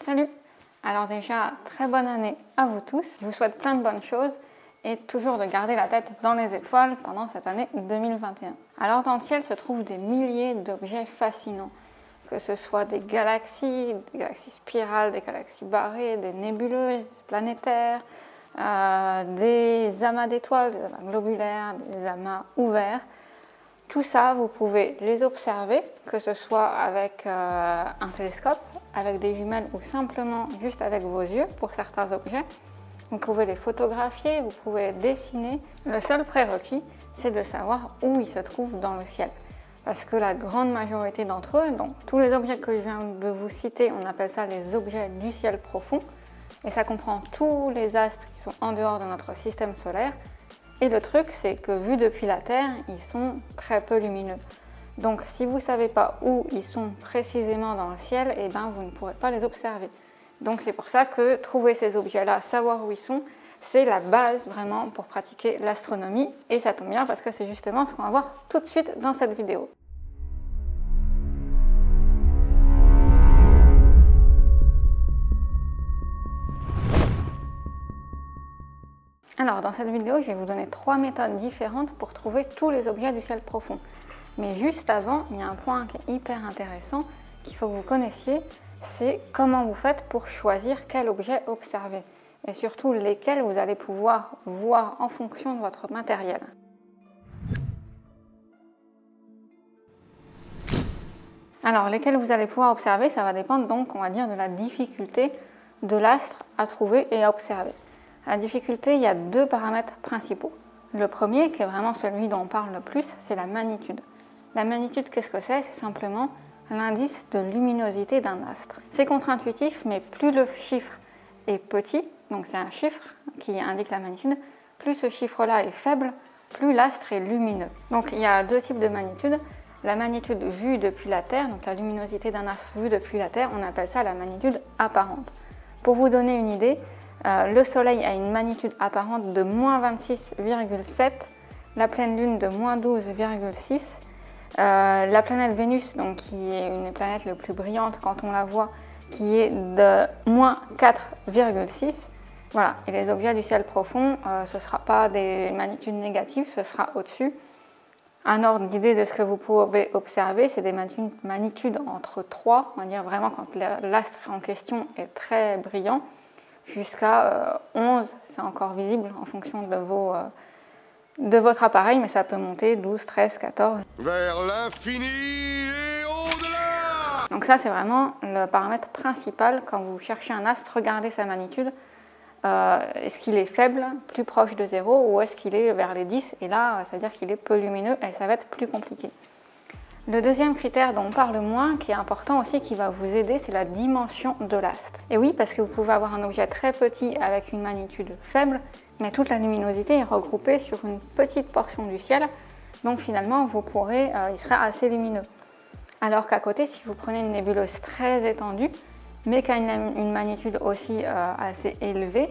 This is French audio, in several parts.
Salut! Alors déjà, très bonne année à vous tous. Je vous souhaite plein de bonnes choses et toujours de garder la tête dans les étoiles pendant cette année 2021. Alors dans le ciel se trouvent des milliers d'objets fascinants, que ce soit des galaxies spirales, des galaxies barrées, des nébuleuses planétaires, des amas d'étoiles, des amas globulaires, des amas ouverts. Tout ça, vous pouvez les observer, que ce soit avec un télescope, avec des jumelles ou simplement juste avec vos yeux pour certains objets. Vous pouvez les photographier, vous pouvez les dessiner. Le seul prérequis, c'est de savoir où ils se trouvent dans le ciel. Parce que la grande majorité d'entre eux, donc tous les objets que je viens de vous citer, on appelle ça les objets du ciel profond. Et ça comprend tous les astres qui sont en dehors de notre système solaire. Et le truc, c'est que vu depuis la Terre, ils sont très peu lumineux. Donc si vous ne savez pas où ils sont précisément dans le ciel, eh ben, vous ne pourrez pas les observer. Donc c'est pour ça que trouver ces objets-là, savoir où ils sont, c'est la base vraiment pour pratiquer l'astronomie. Et ça tombe bien parce que c'est justement ce qu'on va voir tout de suite dans cette vidéo. Alors dans cette vidéo, je vais vous donner 3 méthodes différentes pour trouver tous les objets du ciel profond. Mais juste avant, il y a un point qui est hyper intéressant qu'il faut que vous connaissiez, c'est comment vous faites pour choisir quel objet observer et surtout lesquels vous allez pouvoir voir en fonction de votre matériel. Alors lesquels vous allez pouvoir observer, ça va dépendre donc, on va dire, de la difficulté de l'astre à trouver et à observer. La difficulté, il y a 2 paramètres principaux. Le premier, qui est vraiment celui dont on parle le plus, c'est la magnitude. La magnitude, qu'est-ce que c'est? C'est simplement l'indice de luminosité d'un astre. C'est contre-intuitif, mais plus le chiffre est petit, donc c'est un chiffre qui indique la magnitude, plus ce chiffre-là est faible, plus l'astre est lumineux. Donc il y a 2 types de magnitude. La magnitude vue depuis la Terre, donc la luminosité d'un astre vue depuis la Terre, on appelle ça la magnitude apparente. Pour vous donner une idée, le Soleil a une magnitude apparente de moins 26,7, la pleine Lune de moins 12,6, la planète Vénus, donc, qui est une des planètes les plus brillantes quand on la voit, qui est de moins 4,6. Voilà. Et les objets du ciel profond, ce ne sera pas des magnitudes négatives, ce sera au-dessus. Un ordre d'idée de ce que vous pouvez observer, c'est des magnitudes entre 3, on va dire vraiment quand l'astre en question est très brillant, jusqu'à 11, c'est encore visible en fonction de votre appareil, mais ça peut monter 12, 13, 14. Vers l'infini et au-delà! Donc ça, c'est vraiment le paramètre principal quand vous cherchez un astre, regardez sa magnitude. Est-ce qu'il est faible, plus proche de 0, ou est-ce qu'il est vers les 10? Et là, ça veut dire qu'il est peu lumineux et ça va être plus compliqué. Le deuxième critère dont on parle moins, qui est important aussi, qui va vous aider, c'est la dimension de l'astre. Et oui, parce que vous pouvez avoir un objet très petit avec une magnitude faible, mais toute la luminosité est regroupée sur une petite portion du ciel, donc finalement, il sera assez lumineux. Alors qu'à côté, si vous prenez une nébuleuse très étendue, mais qui a une magnitude aussi assez élevée,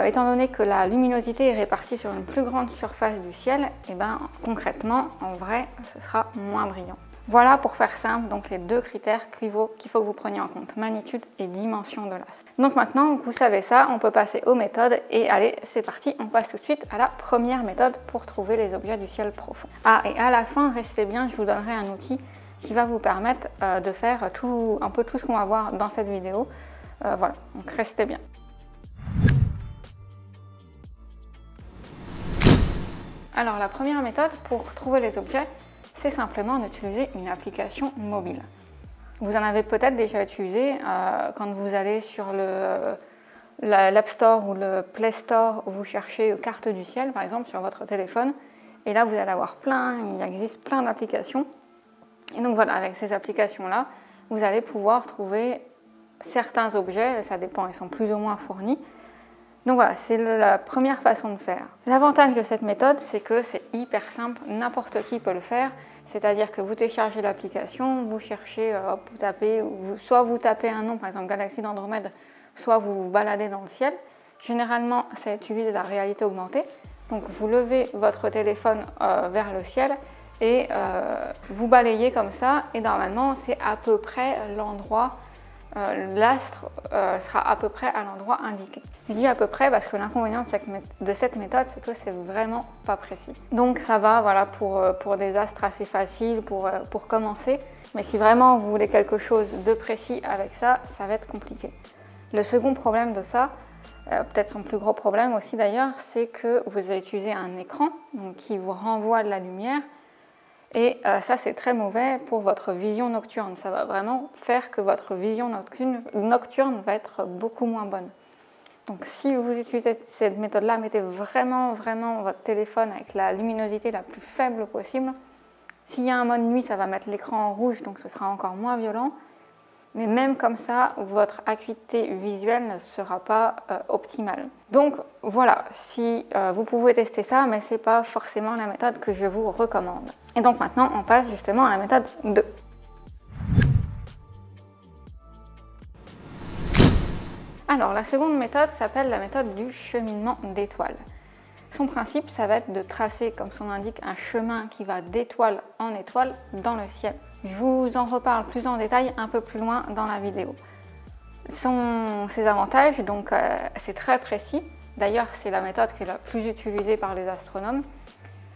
étant donné que la luminosité est répartie sur une plus grande surface du ciel, et ben, concrètement, en vrai, ce sera moins brillant. Voilà pour faire simple, donc les 2 critères qu'il faut que vous preniez en compte, magnitude et dimension de l'astre. Donc maintenant que vous savez ça, on peut passer aux méthodes et allez, c'est parti, on passe tout de suite à la première méthode pour trouver les objets du ciel profond. Ah, et à la fin, restez bien, je vous donnerai un outil qui va vous permettre de faire un peu tout ce qu'on va voir dans cette vidéo. Voilà, donc restez bien. Alors la première méthode pour trouver les objets, c'est simplement d'utiliser une application mobile. Vous en avez peut-être déjà utilisé quand vous allez sur l'App Store ou le Play Store, où vous cherchez carte du ciel, par exemple, sur votre téléphone. Et là, vous allez avoir il existe plein d'applications. Et donc voilà, avec ces applications-là, vous allez pouvoir trouver certains objets, ça dépend, ils sont plus ou moins fournis. Donc voilà, c'est la première façon de faire. L'avantage de cette méthode, c'est que c'est hyper simple, n'importe qui peut le faire. C'est-à-dire que vous téléchargez l'application, vous cherchez, vous tapez, soit vous tapez un nom, par exemple Galaxie d'Andromède, soit vous vous baladez dans le ciel. Généralement, ça utilise la réalité augmentée. Donc vous levez votre téléphone vers le ciel et vous balayez comme ça. Et normalement, c'est à peu près l'endroit l'astre sera à peu près à l'endroit indiqué. Je dis à peu près parce que l'inconvénient de cette méthode, c'est que c'est vraiment pas précis. Donc ça va, voilà, pour des astres assez faciles, pour commencer. Mais si vraiment vous voulez quelque chose de précis avec ça, ça va être compliqué. Le second problème de ça, peut-être son plus gros problème aussi d'ailleurs, c'est que vous allez utiliser un écran donc, qui vous renvoie de la lumière. Et ça, c'est très mauvais pour votre vision nocturne. Ça va vraiment faire que votre vision nocturne va être beaucoup moins bonne. Donc si vous utilisez cette méthode-là, mettez vraiment votre téléphone avec la luminosité la plus faible possible. S'il y a un mode nuit, ça va mettre l'écran en rouge, donc ce sera encore moins violent. Mais même comme ça, votre acuité visuelle ne sera pas optimale. Donc voilà, si vous pouvez tester ça, mais ce n'est pas forcément la méthode que je vous recommande. Et donc maintenant, on passe justement à la méthode 2. Alors la seconde méthode s'appelle la méthode du cheminement d'étoiles. Son principe, ça va être de tracer, comme son indique, un chemin qui va d'étoile en étoile dans le ciel. Je vous en reparle plus en détail un peu plus loin dans la vidéo. Ses avantages, donc c'est très précis. D'ailleurs, c'est la méthode qui est la plus utilisée par les astronomes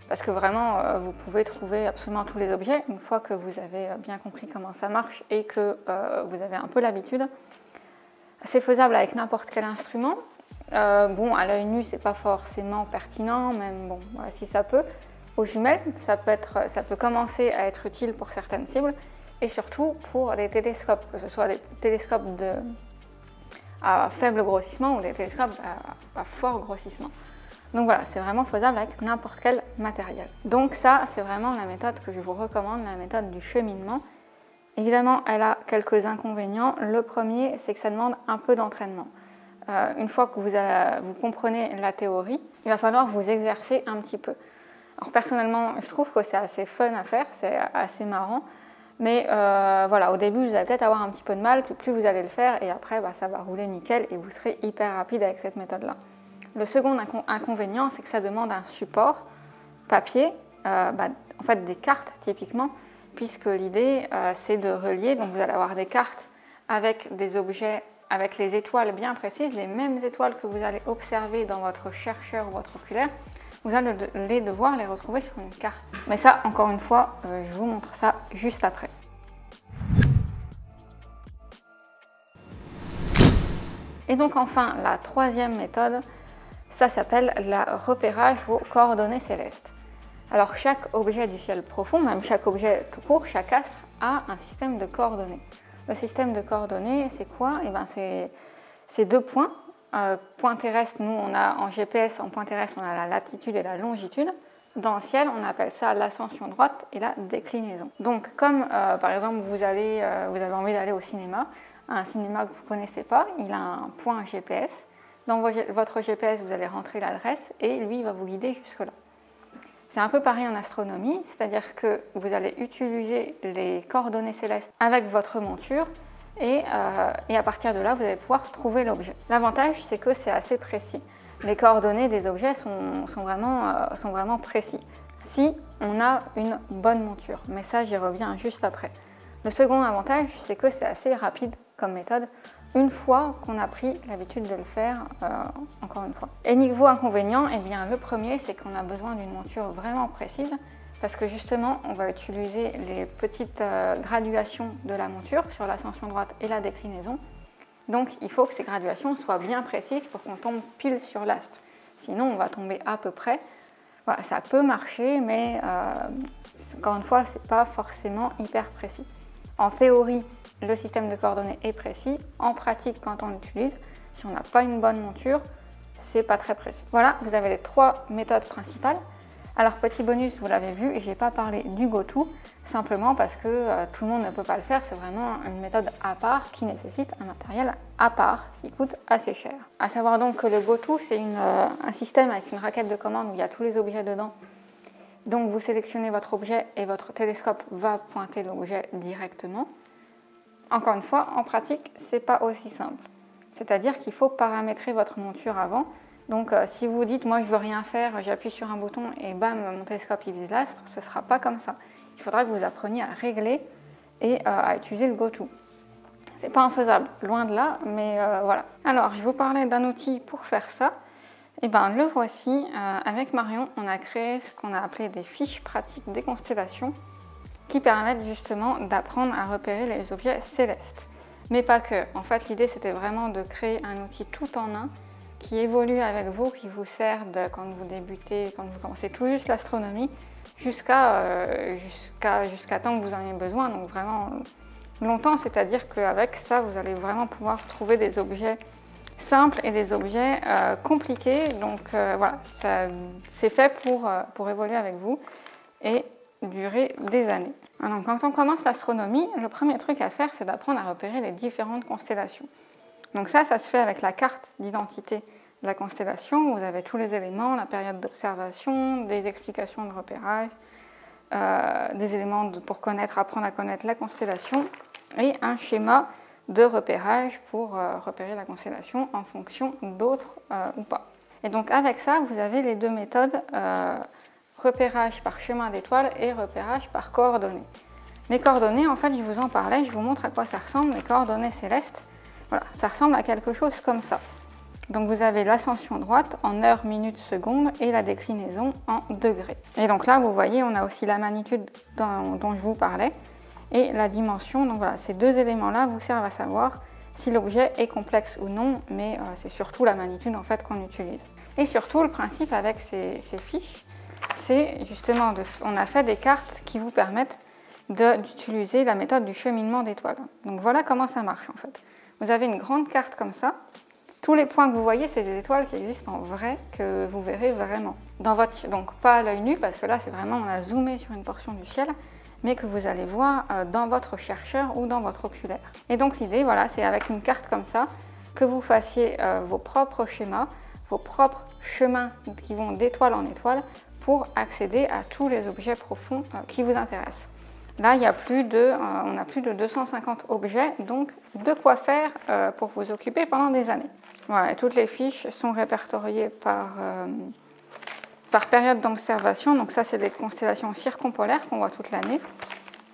parce que vraiment, vous pouvez trouver absolument tous les objets une fois que vous avez bien compris comment ça marche et que vous avez un peu l'habitude. C'est faisable avec n'importe quel instrument. Bon, à l'œil nu, c'est pas forcément pertinent, même bon, voilà, si ça peut. Aux jumelles, ça peut commencer à être utile pour certaines cibles et surtout pour des télescopes, que ce soit des télescopes à faible grossissement ou des télescopes à fort grossissement. Donc voilà, c'est vraiment faisable avec n'importe quel matériel. Donc ça, c'est vraiment la méthode que je vous recommande, la méthode du cheminement. Évidemment, elle a quelques inconvénients. Le premier, c'est que ça demande un peu d'entraînement. Une fois que vous comprenez la théorie, il va falloir vous exercer un petit peu. Alors personnellement, je trouve que c'est assez fun à faire, c'est assez marrant, mais voilà, au début, vous allez peut-être avoir un petit peu de mal, puis plus vous allez le faire, et après, ça va rouler nickel, et vous serez hyper rapide avec cette méthode-là. Le second inconvénient, c'est que ça demande un support papier, en fait des cartes typiquement, puisque l'idée, c'est de relier, donc vous allez avoir des cartes avec des objets, avec les étoiles bien précises, les mêmes étoiles que vous allez observer dans votre chercheur ou votre oculaire, vous allez devoir les retrouver sur une carte. Mais ça, encore une fois, je vous montre ça juste après. Et donc enfin, la troisième méthode, ça s'appelle le repérage aux coordonnées célestes. Alors chaque objet du ciel profond, même chaque objet tout court, chaque astre, a un système de coordonnées. Le système de coordonnées, c'est quoi? C'est deux points. Point terrestre, nous, on a en GPS, en point terrestre, on a la latitude et la longitude. Dans le ciel, on appelle ça l'ascension droite et la déclinaison. Donc, comme par exemple, vous avez envie d'aller au cinéma, un cinéma que vous ne connaissez pas, il a un point GPS. Dans votre GPS, vous allez rentrer l'adresse et lui, il va vous guider jusque-là. C'est un peu pareil en astronomie, c'est-à-dire que vous allez utiliser les coordonnées célestes avec votre monture et à partir de là, vous allez pouvoir trouver l'objet. L'avantage, c'est que c'est assez précis. Les coordonnées des objets sont vraiment précis si on a une bonne monture. Mais ça, j'y reviens juste après. Le second avantage, c'est que c'est assez rapide comme méthode une fois qu'on a pris l'habitude de le faire, encore une fois. Et niveau inconvénient, eh bien, le premier, c'est qu'on a besoin d'une monture vraiment précise parce que justement, on va utiliser les petites graduations de la monture sur l'ascension droite et la déclinaison. Donc, il faut que ces graduations soient bien précises pour qu'on tombe pile sur l'astre. Sinon, on va tomber à peu près. Voilà, ça peut marcher, mais encore une fois, ce n'est pas forcément hyper précis. En théorie, le système de coordonnées est précis. En pratique, quand on l'utilise, si on n'a pas une bonne monture, c'est pas très précis. Voilà, vous avez les trois méthodes principales. Alors, petit bonus, vous l'avez vu, je n'ai pas parlé du GoTo, simplement parce que tout le monde ne peut pas le faire. C'est vraiment une méthode à part qui nécessite un matériel à part qui coûte assez cher. À savoir donc que le GoTo, c'est un système avec une raquette de commande où il y a tous les objets dedans. Donc, vous sélectionnez votre objet et votre télescope va pointer l'objet directement. Encore une fois, en pratique, ce n'est pas aussi simple. C'est-à-dire qu'il faut paramétrer votre monture avant. Donc, si vous dites, moi, je ne veux rien faire, j'appuie sur un bouton et bam, mon télescope il vise l'astre, ce ne sera pas comme ça. Il faudra que vous appreniez à régler et à utiliser le GoTo. c'est pas infaisable, loin de là, mais voilà. Alors, je vous parlais d'un outil pour faire ça. Et bien, le voici. Avec Marion, on a créé ce qu'on a appelé des fiches pratiques des constellations qui permettent justement d'apprendre à repérer les objets célestes. Mais pas que. En fait, l'idée, c'était vraiment de créer un outil tout en un qui évolue avec vous, qui vous sert quand vous débutez, quand vous commencez tout juste l'astronomie, jusqu'à temps que vous en ayez besoin. Donc vraiment longtemps, c'est-à-dire qu'avec ça, vous allez vraiment pouvoir trouver des objets simples et des objets compliqués. Donc voilà, c'est fait pour évoluer avec vous et durer des années. Alors, quand on commence l'astronomie, le premier truc à faire, c'est d'apprendre à repérer les différentes constellations. Donc ça se fait avec la carte d'identité de la constellation. Vous avez tous les éléments, la période d'observation, des explications de repérage, des éléments pour apprendre à connaître la constellation et un schéma de repérage pour repérer la constellation en fonction d'autres ou pas. Et donc avec ça, vous avez les deux méthodes, repérage par chemin d'étoile et repérage par coordonnées. Les coordonnées, en fait, je vous en parlais, je vous montre à quoi ça ressemble, les coordonnées célestes. Voilà, ça ressemble à quelque chose comme ça. Donc vous avez l'ascension droite en heures, minutes, secondes et la déclinaison en degrés. Et donc là, vous voyez, on a aussi la magnitude dont je vous parlais et la dimension. Donc voilà, ces deux éléments-là vous servent à savoir si l'objet est complexe ou non, mais c'est surtout la magnitude en fait qu'on utilise. Et surtout, le principe avec ces fiches, c'est justement, on a fait des cartes qui vous permettent d'utiliser la méthode du cheminement d'étoiles. Donc voilà comment ça marche en fait. Vous avez une grande carte comme ça. Tous les points que vous voyez, c'est des étoiles qui existent en vrai, que vous verrez vraiment. Donc pas à l'œil nu, parce que là, c'est vraiment, on a zoomé sur une portion du ciel, mais que vous allez voir dans votre chercheur ou dans votre oculaire. Et donc l'idée, voilà, c'est avec une carte comme ça, que vous fassiez vos propres schémas, vos propres chemins qui vont d'étoile en étoile, pour accéder à tous les objets profonds qui vous intéressent. Là, on a plus de 250 objets, donc de quoi faire pour vous occuper pendant des années. Voilà, toutes les fiches sont répertoriées par période d'observation. Donc ça, c'est des constellations circumpolaires qu'on voit toute l'année.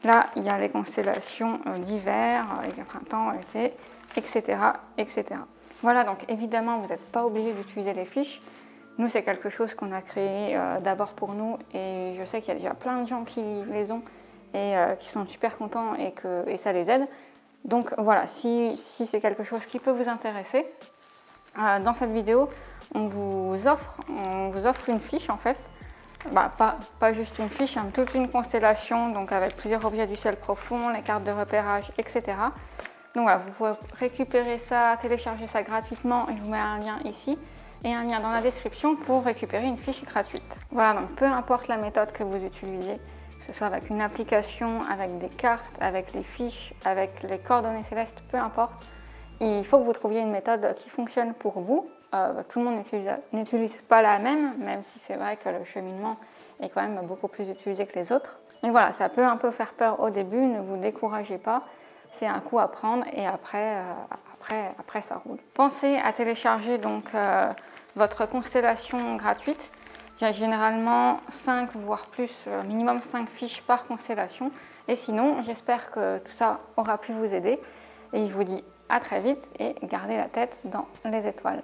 Là, il y a les constellations d'hiver, avec le printemps, l'été, etc., etc. Voilà, donc évidemment, vous n'êtes pas obligé d'utiliser les fiches. Nous, c'est quelque chose qu'on a créé d'abord pour nous, et je sais qu'il y a déjà plein de gens qui les ont et qui sont super contents et ça les aide. Donc voilà, si c'est quelque chose qui peut vous intéresser, dans cette vidéo, on vous offre une fiche en fait, pas juste une fiche, hein, toute une constellation, donc avec plusieurs objets du ciel profond, les cartes de repérage, etc. Donc voilà, vous pouvez récupérer ça, télécharger ça gratuitement, je vous mets un lien ici et un lien dans la description pour récupérer une fiche gratuite. Voilà, donc peu importe la méthode que vous utilisez, que ce soit avec une application, avec des cartes, avec les fiches, avec les coordonnées célestes, peu importe, il faut que vous trouviez une méthode qui fonctionne pour vous. Tout le monde n'utilise pas la même si c'est vrai que le cheminement est quand même beaucoup plus utilisé que les autres. Mais voilà, ça peut un peu faire peur au début, ne vous découragez pas, c'est un coup à prendre et après ça roule. Pensez à télécharger donc votre constellation gratuite. Il y a généralement 5 voire plus, minimum 5 fiches par constellation. Et sinon, j'espère que tout ça aura pu vous aider. Et je vous dis à très vite et gardez la tête dans les étoiles.